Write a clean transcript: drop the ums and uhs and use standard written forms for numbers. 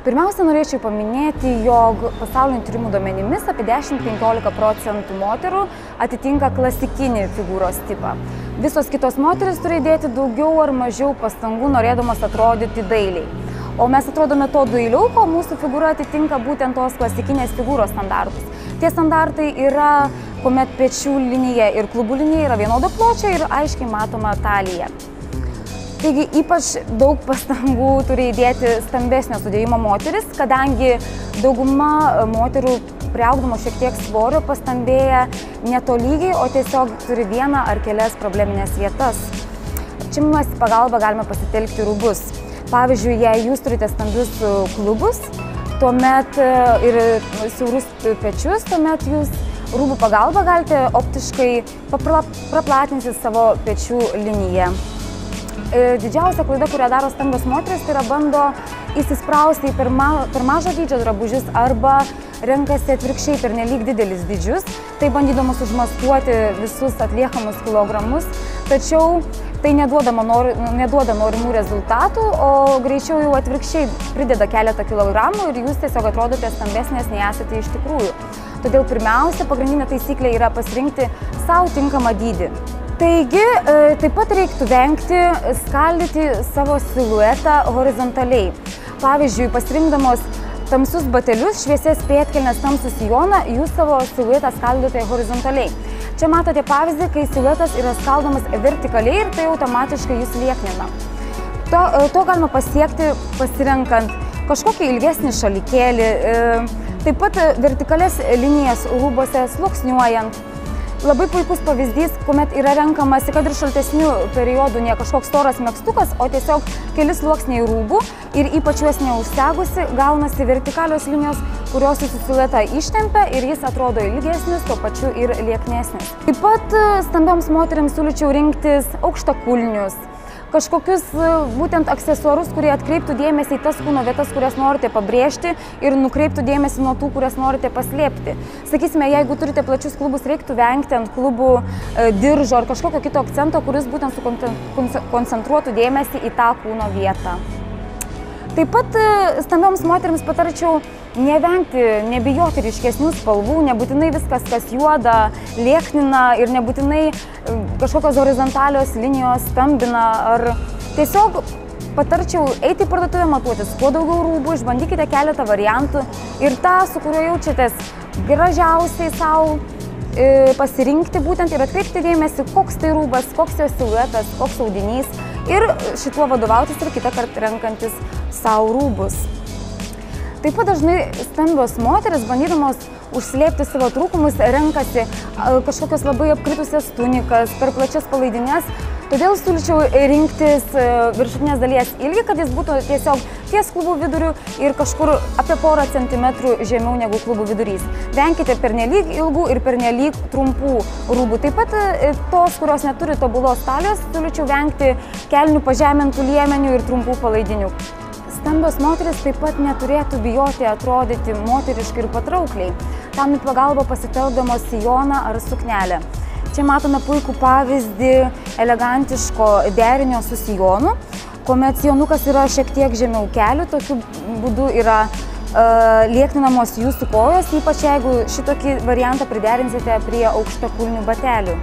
Pirmiausia, norėčiau paminėti, jog pasaulinių tyrimų duomenimis apie 10–15% moterų atitinka klasikinį figūros tipą. Visos kitos moteris turi įdėti daugiau ar mažiau pastangų, norėdamos atrodyti dailiai. O mes atrodome to dailiau, kol mūsų figūra atitinka būtent tos klasikinės figūros standartus. Tie standartai yra, kuomet pečių linija ir klubų linija yra vienodo pločio ir aiškiai matoma talija. Taigi ypač daug pastangų turi įdėti stambesnio sudėjimo moteris, kadangi dauguma moterų priaugdamos šiek tiek svorio pastambėja netolygiai, o tiesiog turi vieną ar kelias probleminės vietas. Čia mums pagalba galime pasitelkti rūbus. Pavyzdžiui, jei jūs turite stambius klubus, tuomet ir siaurus pečius, tuomet jūs rūbų pagalba galite optiškai praplatinti savo pečių liniją. Didžiausia klaida, kurią daro stambios moteris, tai yra bando įsisprausti per mažo dydžio drabužius arba renkasi atvirkščiai pernelyg didelis dydžius, tai bandydamos užmaskuoti visus atliekamus kilogramus, tačiau tai neduoda norimų rezultatų, o greičiau jau atvirkščiai prideda keletą kilogramų ir jūs tiesiog atrodote stambesnės nei esate iš tikrųjų. Todėl pirmiausia, pagrindinė taisyklė yra pasirinkti savo tinkamą dydį. Taigi, taip pat reiktų vengti skaldyti savo siluetą horizontaliai. Pavyzdžiui, pasirinkdamos tamsius batelius, šviesias pėdkelnes, tamsų sijoną, jūs savo siluetą skaldote horizontaliai. Čia matote pavyzdį, kai siluetas yra skaldomas vertikaliai ir tai automatiškai jūs lieknina. To galima pasiekti pasirenkant kažkokį ilgesnį šalikėlį, taip pat vertikalias linijas rūbose sluoksniuojant. Labai puikus pavyzdys, kuomet yra renkamasi, kad ir šaltesnių periodų ne kažkoks storas megztukas, o tiesiog keli sluoksniai rūbų ir ypač juos neužsegusi, gaunasi vertikalios linijos, kurios jūsų siluetą ištempia ir jis atrodo ilgesnis, tuo pačiu ir lieknesnis. Taip pat stambioms moteriams siūlyčiau rinktis aukštakulnius, kažkokius būtent aksesuarus, kurie atkreiptų dėmesį į tas kūno vietas, kurias norite pabrėžti ir nukreiptų dėmesį nuo tų, kurias norite paslėpti. Sakysime, jeigu turite plačius klubus, reiktų vengti ant klubų diržo ar kažkokio kito akcento, kuris būtent koncentruotų dėmesį į tą kūno vietą. Taip pat stambioms moteriams patarčiau nebijoti ryškesnių spalvų, nebūtinai viskas, kas juoda, lieknina ir nebūtinai kažkokios horizontalios linijos stambina, ar tiesiog patarčiau eiti į parduotuvę, matuotis kuo daugiau rūbų, išbandykite keletą variantų ir tą, su kuriuo jaučiatės gražiausiai savo, pasirinkti būtent ir atkreipti dėmesį, koks tai rūbas, koks jo siluetas, koks audinys ir šituo vadovautis ir kitą kartą renkantis savo rūbus. Taip pat dažnai stambios moteris, bandydamos užslėpti savo trūkumus, renkasi kažkokios labai apkritusias tunikas, per plačias palaidines. Todėl siūlyčiau rinktis viršutinės dalies ilgį, kad jis būtų tiesiog ties klubų viduriu ir kažkur apie porą centimetrų žemiau negu klubų vidurys. Venkite pernelyg ilgų ir pernelyg trumpų rūbų. Taip pat tos, kurios neturi tobulos talijos, siūlyčiau vengti kelnių pažemintų liemenių ir trumpų palaidinių. Stambios moteris taip pat neturėtų bijoti atrodyti moteriškai ir patraukliai. Tam į pagalbą pasitelkdamos sijoną ar suknelę. Čia matome puikų pavyzdį elegantiško derinio su sijonu, kuomet sijonukas yra šiek tiek žemiau kelių, tokiu būdu yra liekninamos jūsų kojos, ypač jeigu šitokį variantą priderinsite prie aukštakulnių batelių.